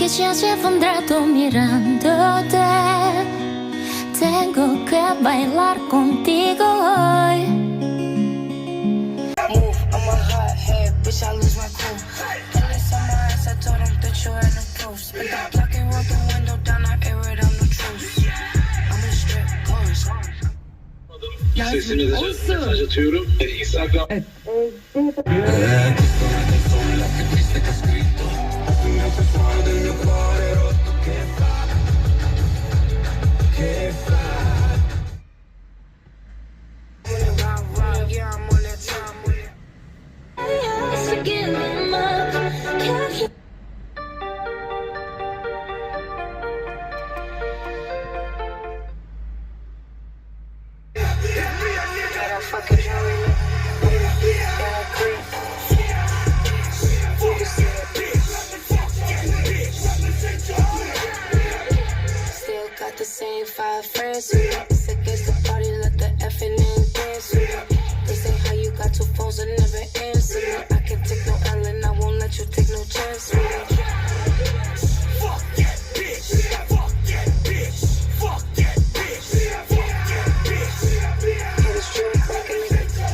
caricias llevo un rato mirándote. Tengo que bailar contigo hoy. Move, I'm a hothead, bitch, I lose my cool. Police on my ass, I told them that you had no proof. Spit the block and roll the window down, I air it, I'm no truth. I'm a strip, cars. Sesini de mesaj atıyorum. Instagram. Still got the same 5 friends. It's against the party, let the effing in dance. They say how you got 2 phones and never answer me. I can take no L and I won't let you take no chance with me. Fuck that bitch. Fuck that bitch. Fuck that bitch. Fuck that bitch. Hit a strip like a nigga.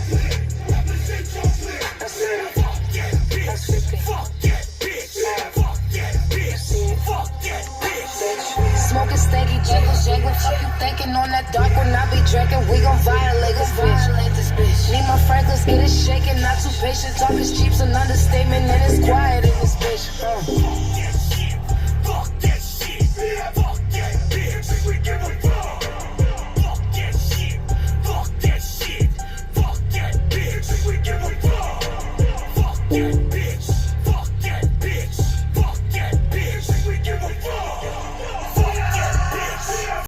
That's it. Fuck that bitch. That's 50. Fuck that bitch. Fuck that bitch. Fuck that bitch. Smoking stanky jiggles, jiggling. Fuck you thinking on that dark when I be drinking. We gon' violate this bitch. Need my Franklins, get it shaking. Not too patient. Talk is cheap, so an understatement. And it's quiet in this bitch.